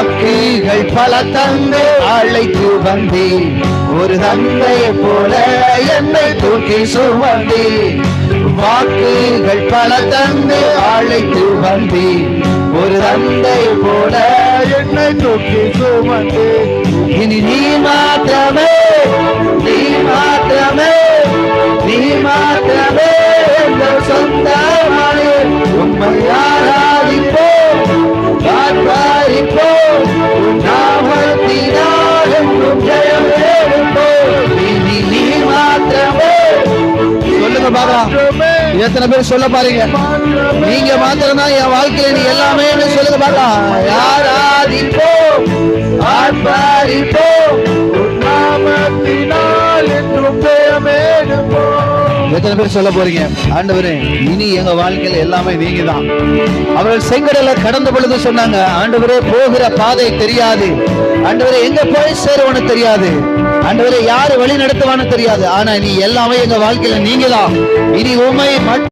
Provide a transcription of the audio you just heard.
வாக்குகள் பல தந்து அழைத்து வந்தேன். ஒரு தந்தை போல என்னை தூக்கி சுமந்தேன். வாக்குகள் பல தந்து அழைத்து வந்தேன். ஒரு தந்தை போல என்னை தூக்கி சுமந்தேன். இனி நீ மாத்திரமே, நீ மாத்திரமே, நீ மாத்திரமே எங்கள் சொந்தமானே. உம்மை ஆராதிப்போம், ஆராதிப்போம், உன் நாமத்தினால் என்றும் ஜெயம் எடுப்போம். இனி நீ மாத்திரமே. சொல்லுங்க பாபா, எத்தனை பேர் சொல்ல பாருங்க. நீங்க மாத்திரம் தான் என் வாழ்க்கையில நீ எல்லாமே சொல்லுங்க பாபா. ஆராதிப்போம், ஆர்ப்பரிப்போம், உன் நாமத்தினால் என்றும் ஜெயம் எடுப்போம். எத்தனை பேர் சொல்ல போறீங்க, ஆண்டவரே இனி எங்க வாழ்க்கையில எல்லாமே நீங்க தான். அவர்கள் செங்கடலை கடந்த பொழுது சொன்னாங்க, ஆண்டவரே போகிற பாதை தெரியாது, ஆண்டவரே எங்க போய் சேருவான்னு தெரியாது, ஆண்டவரே யாரு வழி நடத்துவான்னு தெரியாது, ஆனா நீ எல்லாமே எங்க வாழ்க்கையில நீங்க தான். இனி உண்மை